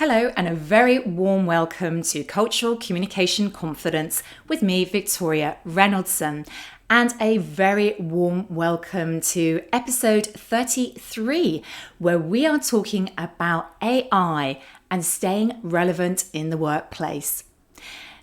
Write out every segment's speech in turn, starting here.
Hello, and a very warm welcome to Cultural Communication Confidence with me, Victoria Reynoldson, and a very warm welcome to episode 33, where we are talking about AI and staying relevant in the workplace.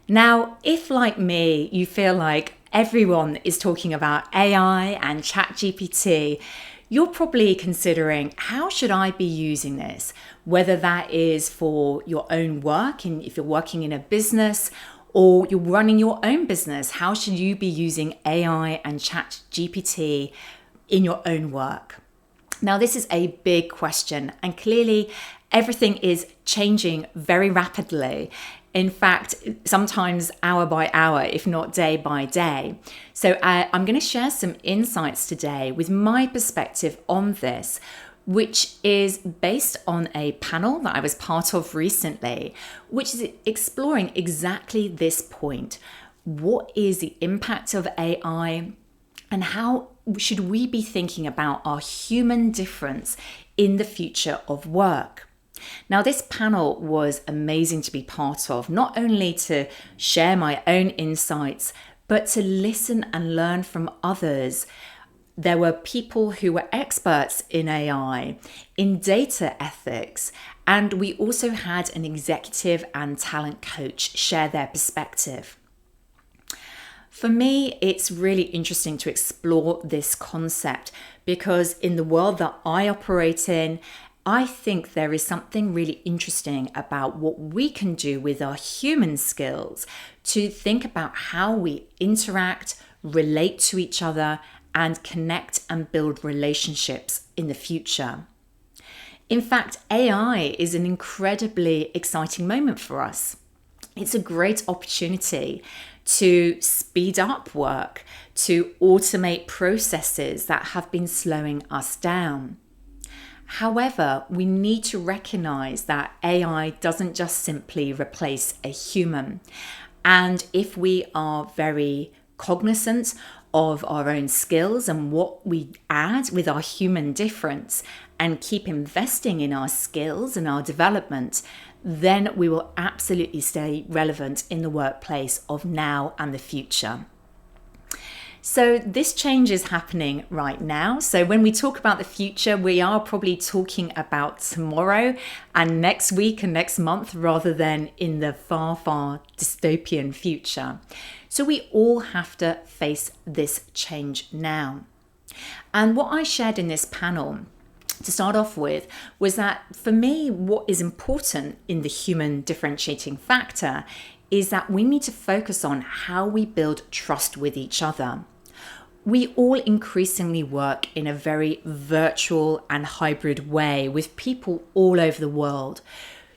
Now, if like me, you feel like everyone is talking about AI and ChatGPT, you're probably considering, how should I be using this? Whether that is for your own work, and if you're working in a business or you're running your own business, how should you be using AI and ChatGPT in your own work? Now, this is a big question, and clearly everything is changing very rapidly. In fact, sometimes hour by hour, if not day by day. So I'm going to share some insights today with my perspective on this, which is based on a panel that I was part of recently, which is exploring exactly this point. What is the impact of AI, and how should we be thinking about our human difference in the future of work? Now, this panel was amazing to be part of, not only to share my own insights, but to listen and learn from others. There were people who were experts in AI, in data ethics, and we also had an executive and talent coach share their perspective. For me, it's really interesting to explore this concept because in the world that I operate in, I think there is something really interesting about what we can do with our human skills to think about how we interact, relate to each other, and connect and build relationships in the future. In fact, AI is an incredibly exciting moment for us. It's a great opportunity to speed up work, to automate processes that have been slowing us down. However, we need to recognize that AI doesn't just simply replace a human. And if we are very cognizant of our own skills and what we add with our human difference and keep investing in our skills and our development, then we will absolutely stay relevant in the workplace of now and the future. So this change is happening right now. So when we talk about the future, we are probably talking about tomorrow and next week and next month rather than in the far, far dystopian future. So we all have to face this change now. And what I shared in this panel to start off with was that for me, what is important in the human differentiating factor is that we need to focus on how we build trust with each other. We all increasingly work in a very virtual and hybrid way with people all over the world.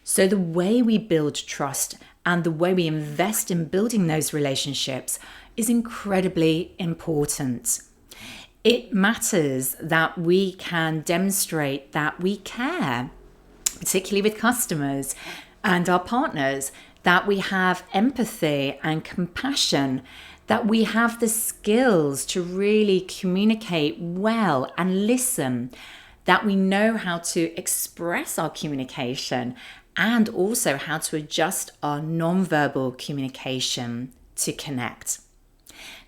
So the way we build trust and the way we invest in building those relationships is incredibly important. It matters that we can demonstrate that we care, particularly with customers and our partners, that we have empathy and compassion, that we have the skills to really communicate well and listen, that we know how to express our communication and also how to adjust our nonverbal communication to connect.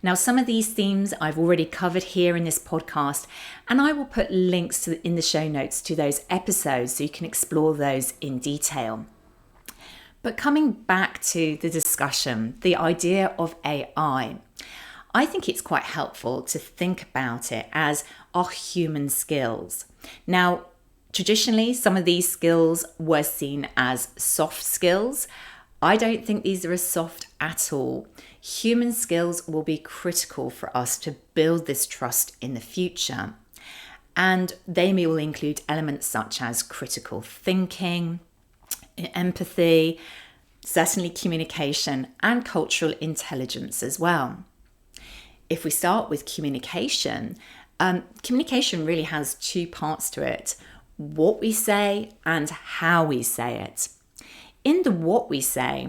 Now, some of these themes I've already covered here in this podcast, and I will put links in the show notes to those episodes so you can explore those in detail. But coming back to the discussion, the idea of AI, I think it's quite helpful to think about it as our human skills. Now, traditionally, some of these skills were seen as soft skills. I don't think these are as soft at all. Human skills will be critical for us to build this trust in the future. And they will include elements such as critical thinking, empathy, certainly communication, and cultural intelligence as well. If we start with communication, communication really has two parts to it: what we say and how we say it. In the what we say,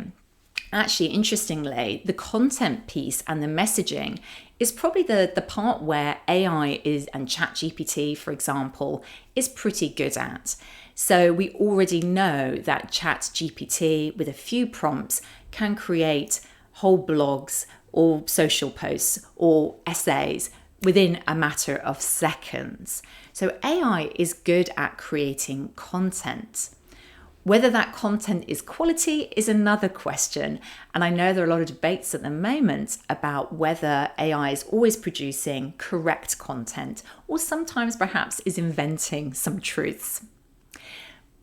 actually, interestingly, the content piece and the messaging is probably the part where AI is, and ChatGPT, for example, is pretty good at. So we already know that ChatGPT, with a few prompts, can create whole blogs or social posts or essays within a matter of seconds. So AI is good at creating content. Whether that content is quality is another question. And I know there are a lot of debates at the moment about whether AI is always producing correct content or sometimes perhaps is inventing some truths.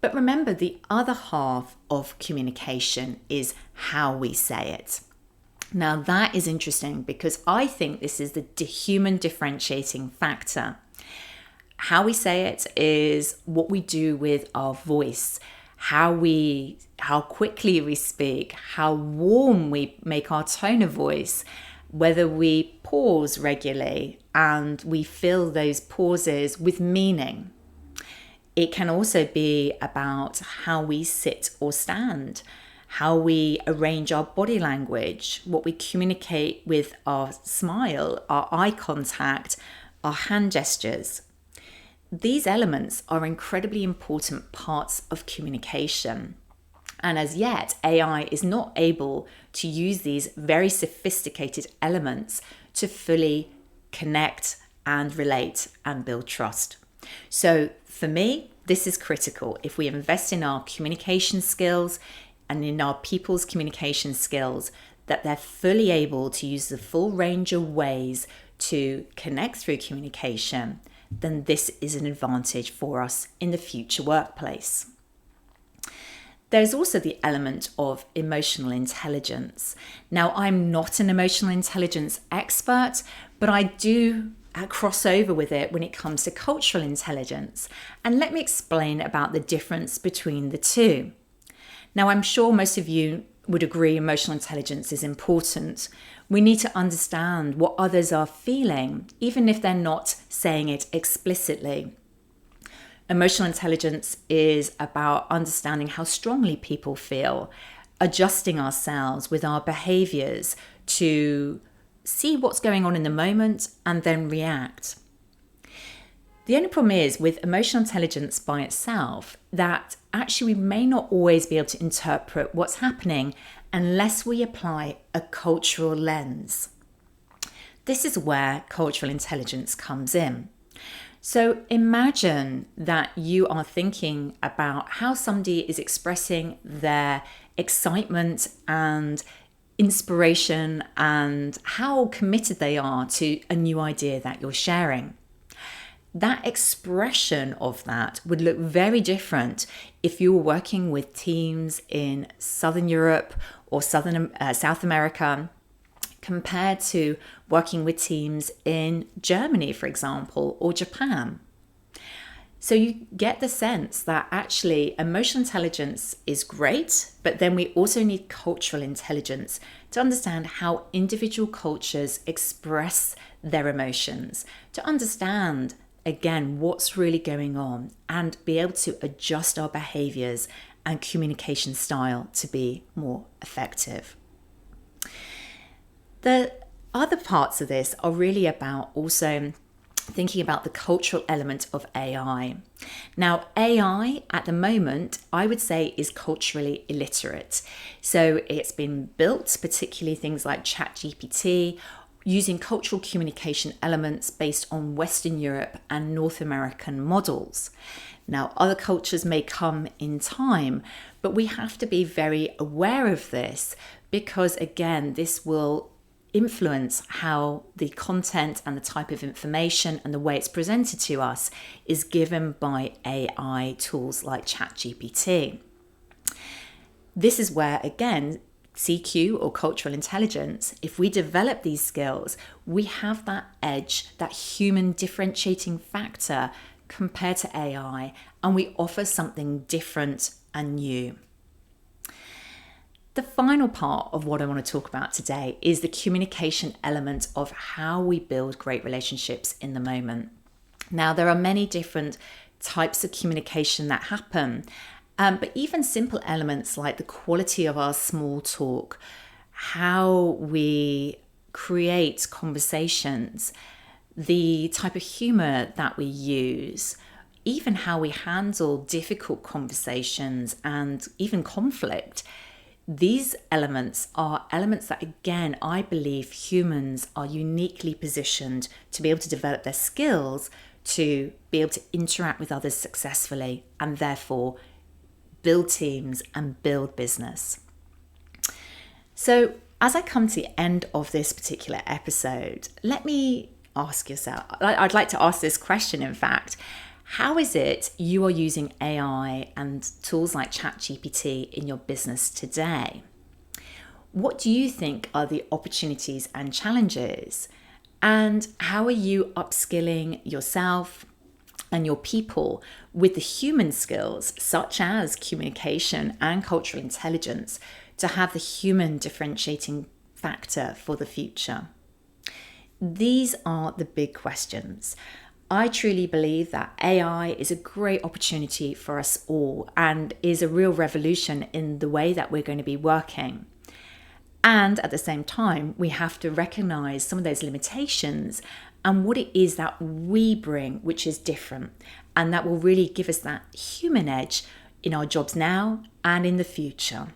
But remember, the other half of communication is how we say it. Now, that is interesting because I think this is the human differentiating factor. How we say it is what we do with our voice, how quickly we speak, how warm we make our tone of voice, whether we pause regularly and we fill those pauses with meaning. It can also be about how we sit or stand, how we arrange our body language, what we communicate with our smile, our eye contact, our hand gestures. These elements are incredibly important parts of communication. And as yet, AI is not able to use these very sophisticated elements to fully connect and relate and build trust. So for me, this is critical. If we invest in our communication skills and in our people's communication skills, that they're fully able to use the full range of ways to connect through communication, then this is an advantage for us in the future workplace. There's also the element of emotional intelligence. Now, I'm not an emotional intelligence expert, but I do cross over with it when it comes to cultural intelligence. And let me explain about the difference between the two. Now, I'm sure most of you would agree emotional intelligence is important. We need to understand what others are feeling, even if they're not saying it explicitly. Emotional intelligence is about understanding how strongly people feel, adjusting ourselves with our behaviors to see what's going on in the moment and then react. The only problem is with emotional intelligence by itself that actually we may not always be able to interpret what's happening unless we apply a cultural lens. This is where cultural intelligence comes in. So imagine that you are thinking about how somebody is expressing their excitement and inspiration and how committed they are to a new idea that you're sharing. That expression of that would look very different if you were working with teams in Southern Europe or South America compared to working with teams in Germany, for example, or Japan. So you get the sense that actually emotional intelligence is great, but then we also need cultural intelligence to understand how individual cultures express their emotions, to understand again what's really going on and be able to adjust our behaviors and communication style to be more effective. The other parts of this are really about also thinking about the cultural element of AI. Now, AI at the moment, I would say, is culturally illiterate. So it's been built, particularly things like ChatGPT, using cultural communication elements based on Western Europe and North American models. Now, other cultures may come in time, but we have to be very aware of this because, again, this will influence how the content and the type of information and the way it's presented to us is given by AI tools like ChatGPT. This is where, again, CQ or cultural intelligence, if we develop these skills, we have that edge, that human differentiating factor compared to AI, and we offer something different and new. The final part of what I want to talk about today is the communication element of how we build great relationships in the moment. Now, there are many different types of communication that happen, but even simple elements like the quality of our small talk, how we create conversations, the type of humor that we use, even how we handle difficult conversations and even conflict. These elements are elements that, again, I believe humans are uniquely positioned to be able to develop their skills to be able to interact with others successfully and therefore build teams and build business. So as I come to the end of this particular episode, let me ask yourself, I'd like to ask this question, in fact, how is it you are using AI and tools like ChatGPT in your business today? What do you think are the opportunities and challenges? And how are you upskilling yourself and your people with the human skills, such as communication and cultural intelligence, to have the human differentiating factor for the future? These are the big questions. I truly believe that AI is a great opportunity for us all and is a real revolution in the way that we're going to be working. And at the same time, we have to recognize some of those limitations and what it is that we bring, which is different. And that will really give us that human edge in our jobs now and in the future.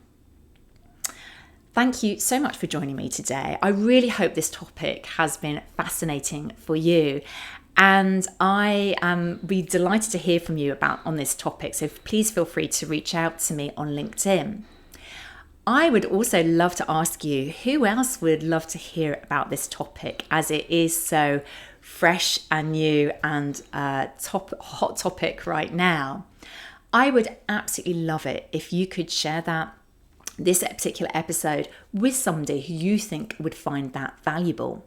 Thank you so much for joining me today. I really hope this topic has been fascinating for you. And I am be delighted to hear from you on this topic. So please feel free to reach out to me on LinkedIn. I would also love to ask you, who else would love to hear about this topic, as it is so fresh and new and hot topic right now? I would absolutely love it if you could share this particular episode with somebody who you think would find that valuable.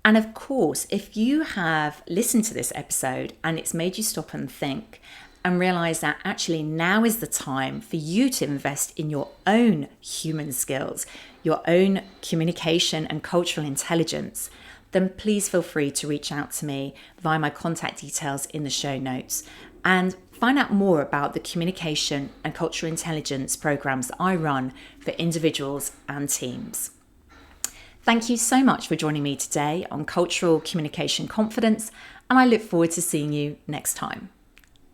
And of course, if you have listened to this episode and it's made you stop and think and realize that actually now is the time for you to invest in your own human skills, your own communication and cultural intelligence, then please feel free to reach out to me via my contact details in the show notes and find out more about the communication and cultural intelligence programs that I run for individuals and teams. Thank you so much for joining me today on Cultural Communication Confidence, and I look forward to seeing you next time.